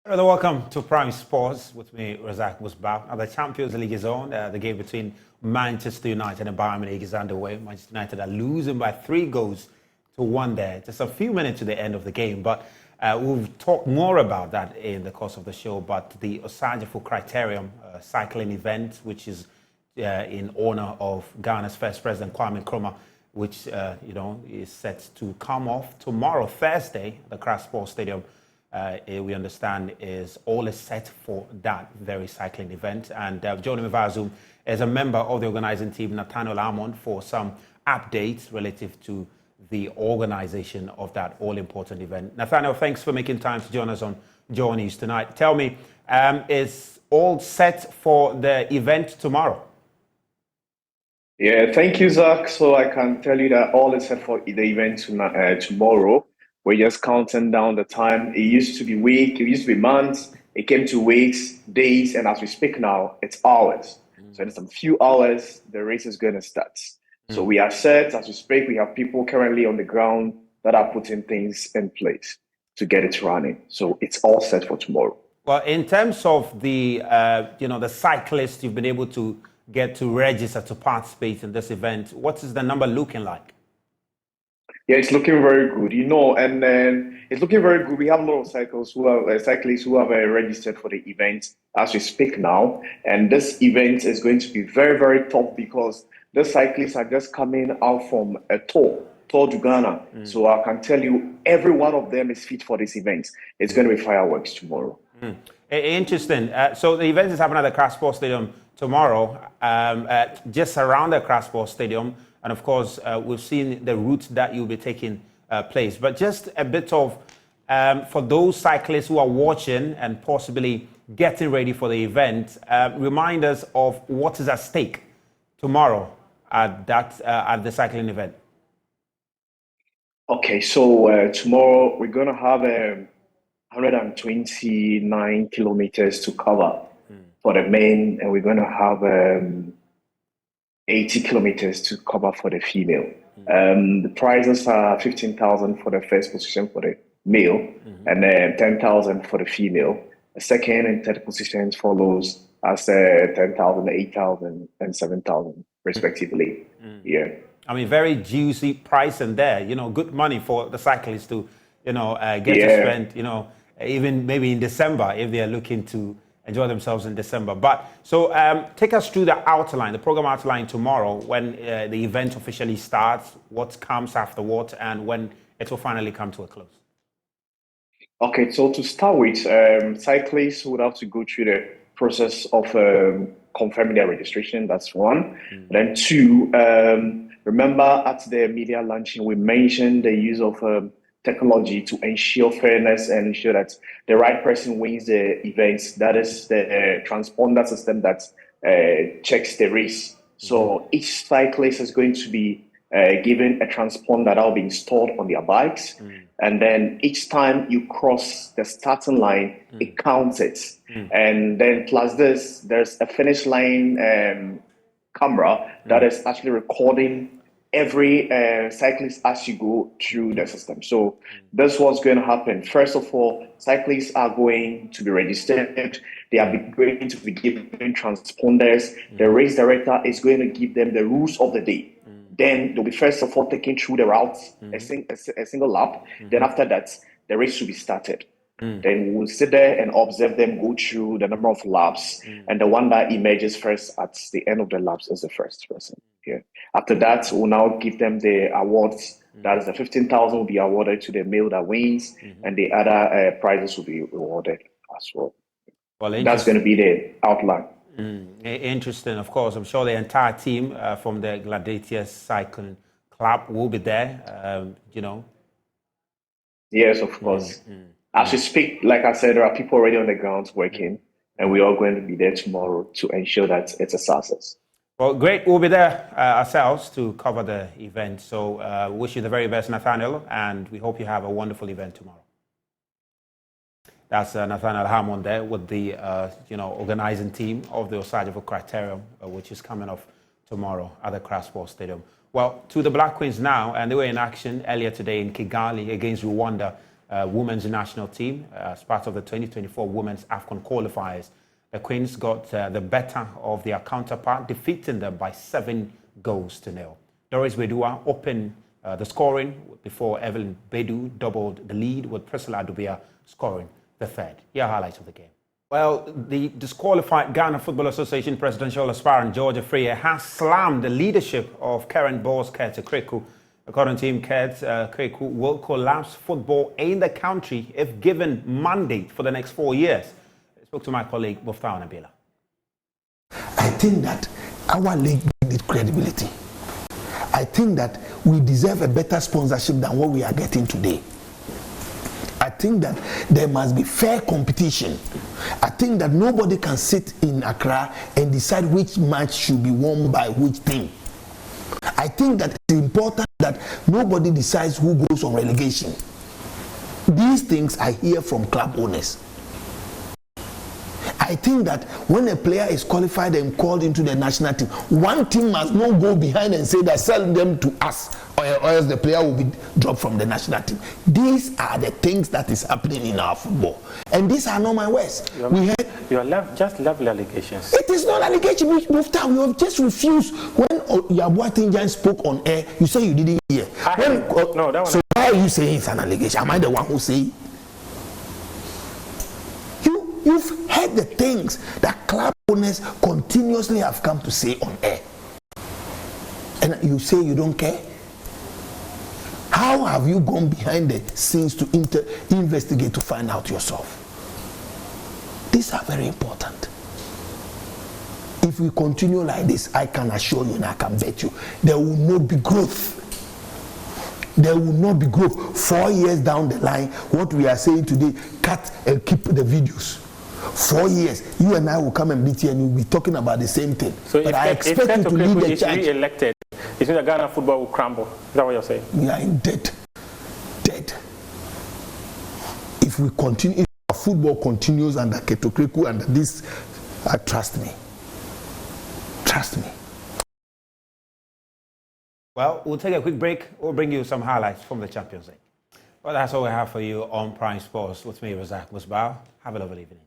Welcome to Prime Sports with me, Razak Musbah. Now, the Champions League is on. The game between Manchester United and Bayern Munich is underway. Manchester United are losing by 3 goals to 1 there. Just a few minutes to the end of the game, but we'll talk more about that in the course of the show. But the Osajifo Criterium cycling event, which is in honor of Ghana's first president, Kwame Nkrumah, which is set to come off tomorrow, Thursday, the Accra Sports Stadium. We understand all is set for that very cycling event. And joining me via Zoom is a member of the organizing team, Nathaniel Armond, for some updates relative to the organization of that all-important event. Nathaniel, thanks for making time to join us on Joy News tonight. Tell me, is all set for the event tomorrow? Yeah, thank you, Zach. So I can tell you that all is set for the event tomorrow. We're just counting down the time. It used to be week, it used to be months, it came to weeks, days, and as we speak now, it's hours. So in some few hours, the race is going to start. So we are set, as we speak, we have people currently on the ground that are putting things in place to get it running. So it's all set for tomorrow. Well, in terms of the, the cyclists you've been able to get to register to participate in this event, what is the number looking like? Yeah, it's looking very good, and it's looking very good. We have a lot of cyclists who have registered for the event as we speak now. And this event is going to be very, very tough because the cyclists are just coming out from a tour to Ghana. So I can tell you, every one of them is fit for this event. It's going to be fireworks tomorrow. Interesting. So the event is happening at the Accra Sports Stadium tomorrow, just around the Accra Sports Stadium. And of course, we've seen the route that you'll be taking place. But just a bit of, for those cyclists who are watching and possibly getting ready for the event, remind us of what is at stake tomorrow at the cycling event. Okay, so tomorrow we're going to have 129 kilometers to cover for the main, and we're going to have 80 kilometers to cover for the female. The prizes are 15,000 for the first position for the male, and 10,000 for the female. The second and third positions follows as 10,000, 8,000, and 7,000 respectively. Yeah. I mean, very juicy price in there. Good money for the cyclists to, get to spend. Even maybe in December if they are looking to enjoy themselves in December. But so take us through the outline, the program outline tomorrow, when the event officially starts, what comes after what, and when it will finally come to a close. Okay, so to start with, cyclists would have to go through the process of confirming their registration. That's one. Then two, remember at the media launching, we mentioned the use of technology to ensure fairness and ensure that the right person wins the events. That is the transponder system that checks the race. So each cyclist is going to be given a transponder that will be installed on their bikes. And then each time you cross the starting line, it counts it. And then plus this, there's a finish line camera that is actually recording every cyclist as you go through the system. So that's what's going to happen. First of all, cyclists are going to be registered. They are going to be given transponders. The race director is going to give them the rules of the day. Then they'll be first of all taken through the routes, a single lap. Then after that, the race will be started. Then we'll sit there and observe them go through the number of laps. And the one that emerges first at the end of the laps is the first person. Yeah. After that, we'll now give them the awards. That is the 15,000 will be awarded to the male that wins, and the other prizes will be awarded as well. That's going to be the outline. Interesting, of course. I'm sure the entire team from the Gladiators Cycling Club will be there, Yes, of course. As we speak, like I said, there are people already on the ground working, and we're all going to be there tomorrow to ensure that it's a success. Well, great. We'll be there ourselves to cover the event. So wish you the very best, Nathaniel, and we hope you have a wonderful event tomorrow. That's Nathaniel Hammond there with the organizing team of the Osajifo Criterium, which is coming off tomorrow at the Accra Sports Stadium. Well, to the Black Queens now, and they were in action earlier today in Kigali against Rwanda women's national team as part of the 2024 Women's AFCON qualifiers. The Queens got the better of their counterpart, defeating them by 7-0. Doris Wedua opened the scoring before Evelyn Bedu doubled the lead, with Priscilla Dubia scoring the third. Here are highlights of the game. Well, the disqualified Ghana Football Association presidential aspirant George Freya has slammed the leadership of current boss Kurt Kreku. According to him, Kurt Kreku will collapse football in the country if given mandate for the next 4 years. I spoke to my colleague Mufta Nabila. I think that our league needs credibility. I think that we deserve a better sponsorship than what we are getting today. I think that there must be fair competition. I think that nobody can sit in Accra and decide which match should be won by which team. I think that it's important that nobody decides who goes on relegation. These things I hear from club owners. I think that when a player is qualified and called into the national team, one team must not go behind and say that sell them to us, or else the player will be dropped from the national team. These are the things that is happening in our football, and these are not my words. You are just level allegations. It is not allegation. We have just refused. When Yabuatinjan spoke on air, you say you didn't hear. So why are you saying it's an allegation? Am I the one who say it? You've heard the things that club owners continuously have come to say on air. And you say you don't care? How have you gone behind the scenes to investigate to find out yourself? These are very important. If we continue like this, I can assure you and I can bet you, there will not be growth. There will not be growth. 4 years down the line, what we are saying today, cut and keep the videos. 4 years, you and I will come and meet here and we'll be talking about the same thing. So but I expect you to lead the charge. If re-elected, you think that Ghana football will crumble? Is that what you're saying? We are in dead. If we continue, if our football continues under Ketokreku and this, trust me. Well, we'll take a quick break. We'll bring you some highlights from the Champions League. Well, that's all we have for you on Prime Sports. With me, Razak Musbao. Have a lovely evening.